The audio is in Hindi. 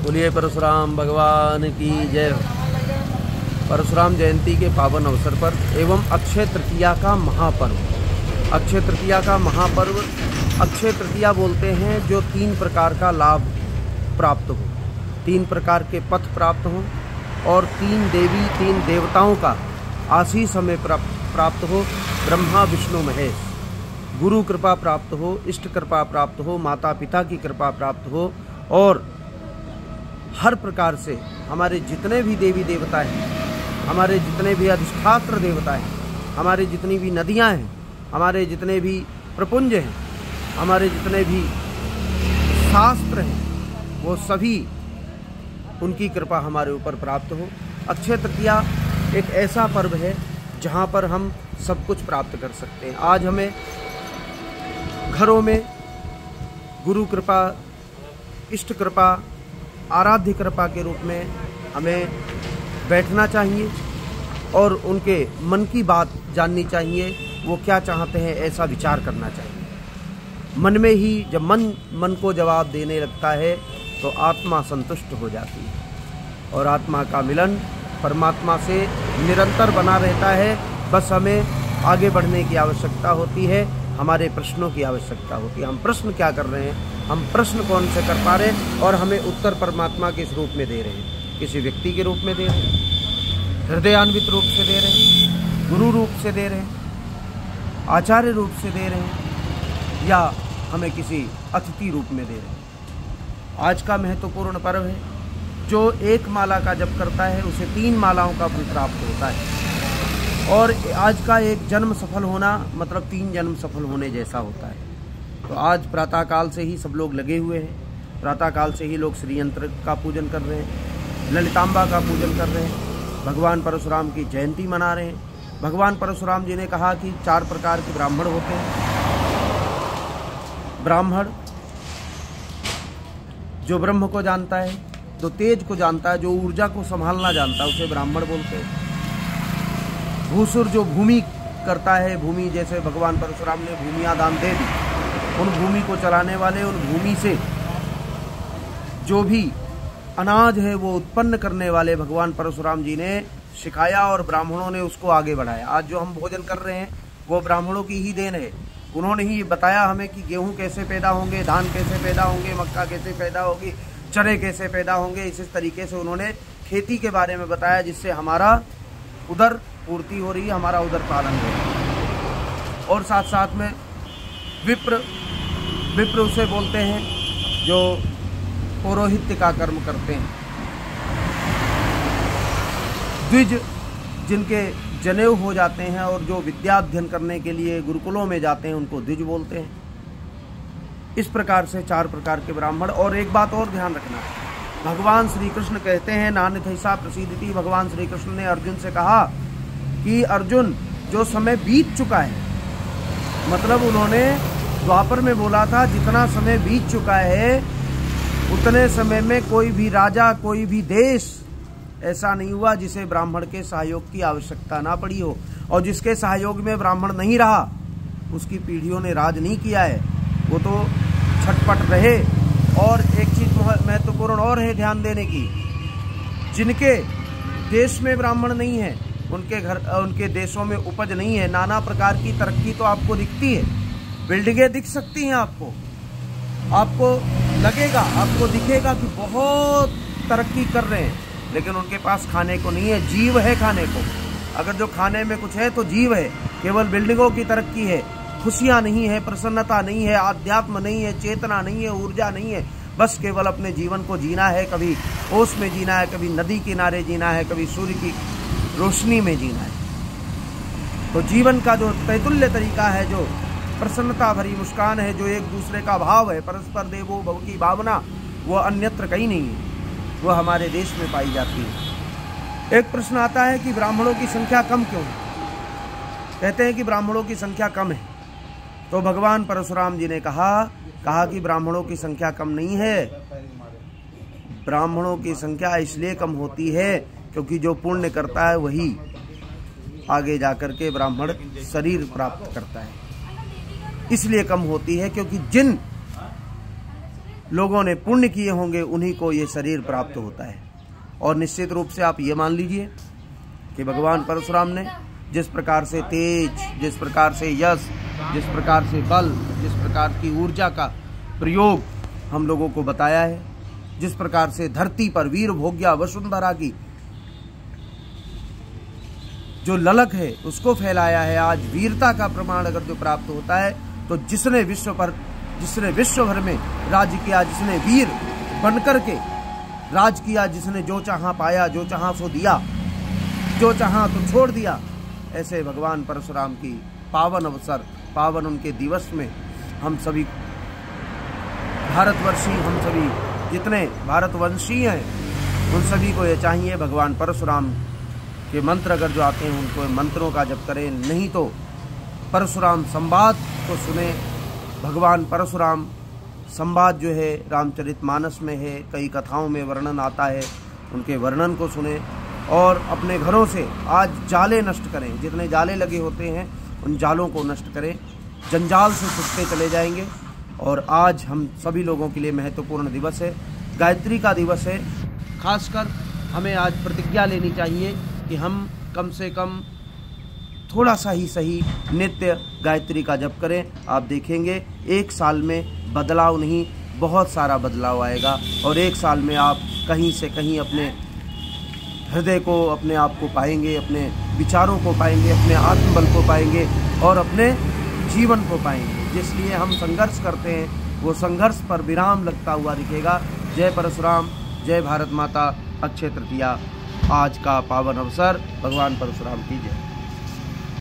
बोलिए परशुराम भगवान की जय। परशुराम जयंती के पावन अवसर पर एवं अक्षय तृतीया का महापर्व। अक्षय तृतीया का महापर्व, अक्षय तृतीया बोलते हैं जो 3 प्रकार का लाभ प्राप्त हो, 3 प्रकार के पथ प्राप्त हों और 3 देवी 3 देवताओं का आशीष हमें प्राप्त हो। ब्रह्मा विष्णु महेश, गुरु कृपा प्राप्त हो, इष्ट कृपा प्राप्त हो, माता पिता की कृपा प्राप्त हो और हर प्रकार से हमारे जितने भी देवी देवता हैं, हमारे जितने भी अधिष्ठात्र देवता हैं, हमारे जितनी भी नदियां हैं, हमारे जितने भी प्रपुंज हैं, हमारे जितने भी शास्त्र हैं, वो सभी उनकी कृपा हमारे ऊपर प्राप्त हो। अक्षय तृतीया एक ऐसा पर्व है जहाँ पर हम सब कुछ प्राप्त कर सकते हैं। आज हमें घरों में गुरु कृपा, इष्ट कृपा, आराध्य कृपा के रूप में हमें बैठना चाहिए और उनके मन की बात जाननी चाहिए। वो क्या चाहते हैं ऐसा विचार करना चाहिए। मन में ही जब मन को जवाब देने लगता है तो आत्मा संतुष्ट हो जाती है और आत्मा का मिलन परमात्मा से निरंतर बना रहता है। बस हमें आगे बढ़ने की आवश्यकता होती है, हमारे प्रश्नों की आवश्यकता होती है। हम प्रश्न क्या कर रहे हैं, हम प्रश्न कौन से कर पा रहे हैं और हमें उत्तर परमात्मा किस रूप में दे रहे हैं। किसी व्यक्ति के रूप में दे रहे हैं, हृदयान्वित रूप से दे रहे हैं, गुरु रूप से दे रहे हैं, आचार्य रूप से दे रहे हैं या हमें किसी अतिथि रूप में दे रहे हैं। आज का महत्वपूर्ण पर्व है। जो 1 माला का जप करता है उसे 3 मालाओं का फल प्राप्त होता है और आज का एक जन्म सफल होना मतलब 3 जन्म सफल होने जैसा होता है। तो आज प्रातःकाल से ही सब लोग लगे हुए हैं। प्रातःकाल से ही लोग श्री यंत्र का पूजन कर रहे हैं, ललितांबा का पूजन कर रहे हैं, भगवान परशुराम की जयंती मना रहे हैं। भगवान परशुराम जी ने कहा कि 4 प्रकार के ब्राह्मण होते हैं। ब्राह्मण जो ब्रह्म को जानता है, जो तेज को जानता है, जो ऊर्जा को संभालना जानता है, उसे ब्राह्मण बोलते हैं। भूसुर जो भूमि करता है, भूमि जैसे भगवान परशुराम ने भूमियाँ दान दे दी, उन भूमि को चलाने वाले, उन भूमि से जो भी अनाज है वो उत्पन्न करने वाले भगवान परशुराम जी ने सिखाया और ब्राह्मणों ने उसको आगे बढ़ाया। आज जो हम भोजन कर रहे हैं वो ब्राह्मणों की ही देन है। उन्होंने ही बताया हमें कि गेहूं कैसे पैदा होंगे, धान कैसे पैदा होंगे, मक्का कैसे पैदा होगी, चने कैसे पैदा होंगे। इसी तरीके से उन्होंने खेती के बारे में बताया जिससे हमारा उदर पूर्ति हो रही है, हमारा उदर पालन हो रहा है। और साथ साथ में विप्र उसे बोलते हैं जो पौरोहित्य का कर्म करते हैं। द्विज जिनके जनेऊ हो जाते हैं और जो विद्या अध्ययन करने के लिए गुरुकुलों में जाते हैं उनको द्विज बोलते हैं। इस प्रकार से 4 प्रकार के ब्राह्मण। और एक बात और ध्यान रखना, भगवान श्री कृष्ण कहते हैं नान्यथैसा प्रसीदिति। भगवान श्री कृष्ण ने अर्जुन से कहा कि अर्जुन जो समय बीत चुका है, मतलब उन्होंने द्वापर में बोला था जितना समय बीत चुका है उतने समय में कोई भी राजा, कोई भी देश ऐसा नहीं हुआ जिसे ब्राह्मण के सहयोग की आवश्यकता ना पड़ी हो। और जिसके सहयोग में ब्राह्मण नहीं रहा उसकी पीढ़ियों ने राज नहीं किया है, वो तो छटपट रहे। और एक चीज महत्वपूर्ण और है ध्यान देने की, जिनके देश में ब्राह्मण नहीं है उनके देशों में उपज नहीं है। नाना प्रकार की तरक्की तो आपको दिखती है, बिल्डिंगें दिख सकती हैं, आपको लगेगा, आपको दिखेगा कि बहुत तरक्की कर रहे हैं, लेकिन उनके पास खाने को नहीं है, जीव है खाने को। अगर जो खाने में कुछ है तो जीव है। केवल बिल्डिंगों की तरक्की है, खुशियां नहीं है, प्रसन्नता नहीं है, आध्यात्म नहीं है, चेतना नहीं है, ऊर्जा नहीं है। बस केवल अपने जीवन को जीना है, कभी ओस में जीना है, कभी नदी किनारे जीना है, कभी सूर्य की रोशनी में जीना है। तो जीवन का जो तैतुल्य तरीका है, जो प्रसन्नता भरी मुस्कान है, जो एक दूसरे का भाव है, परस्पर देवो भव की भावना, वो अन्यत्र कहीं नहीं है, वो हमारे देश में पाई जाती है। एक प्रश्न आता है कि ब्राह्मणों की संख्या कम क्यों है? कहते हैं कि ब्राह्मणों की संख्या कम है। तो भगवान परशुराम जी ने कहा कि ब्राह्मणों की संख्या कम नहीं है। ब्राह्मणों की संख्या इसलिए कम होती है क्योंकि जो पुण्य करता है वही आगे जाकर के ब्राह्मण शरीर प्राप्त करता है। इसलिए कम होती है क्योंकि जिन लोगों ने पुण्य किए होंगे उन्हीं को ये शरीर प्राप्त होता है। और निश्चित रूप से आप ये मान लीजिए कि भगवान परशुराम ने जिस प्रकार से तेज, जिस प्रकार से यश, जिस प्रकार से बल, जिस प्रकार की ऊर्जा का प्रयोग हम लोगों को बताया है, जिस प्रकार से धरती पर वीर भोग्या वसुंधरा की जो ललक है उसको फैलाया है। आज वीरता का प्रमाण अगर जो प्राप्त होता है तो जिसने विश्व भर में राज किया, जिसने वीर बनकर के राज किया, जिसने जो चाहा पाया, जो चाहा सो दिया, जो चाहा तो छोड़ दिया, ऐसे भगवान परशुराम की पावन अवसर, पावन उनके दिवस में हम सभी भारतवर्षी, हम सभी जितने भारतवंशी हैं उन सभी को ये चाहिए भगवान परशुराम के मंत्र अगर जो आते हैं उनको मंत्रों का जप करें, नहीं तो परशुराम संवाद को सुने। भगवान परशुराम संवाद जो है रामचरितमानस में है, कई कथाओं में वर्णन आता है, उनके वर्णन को सुने और अपने घरों से आज जाले नष्ट करें, जितने जाले लगे होते हैं उन जालों को नष्ट करें, जंजाल से छुटते चले जाएंगे। और आज हम सभी लोगों के लिए महत्वपूर्ण दिवस है, गायत्री का दिवस है। खासकर हमें आज प्रतिज्ञा लेनी चाहिए कि हम कम से कम थोड़ा सा ही सही नित्य गायत्री का जप करें। आप देखेंगे एक साल में बदलाव नहीं, बहुत सारा बदलाव आएगा और एक साल में आप कहीं से कहीं अपने हृदय को, अपने आप को पाएंगे, अपने विचारों को पाएंगे, अपने आत्मबल को पाएंगे और अपने जीवन को पाएंगे। जिसलिए हम संघर्ष करते हैं वो संघर्ष पर विराम लगता हुआ दिखेगा। जय परशुराम, जय भारत माता। अक्षय तृतीया आज का पावन अवसर, भगवान परशुराम की जय।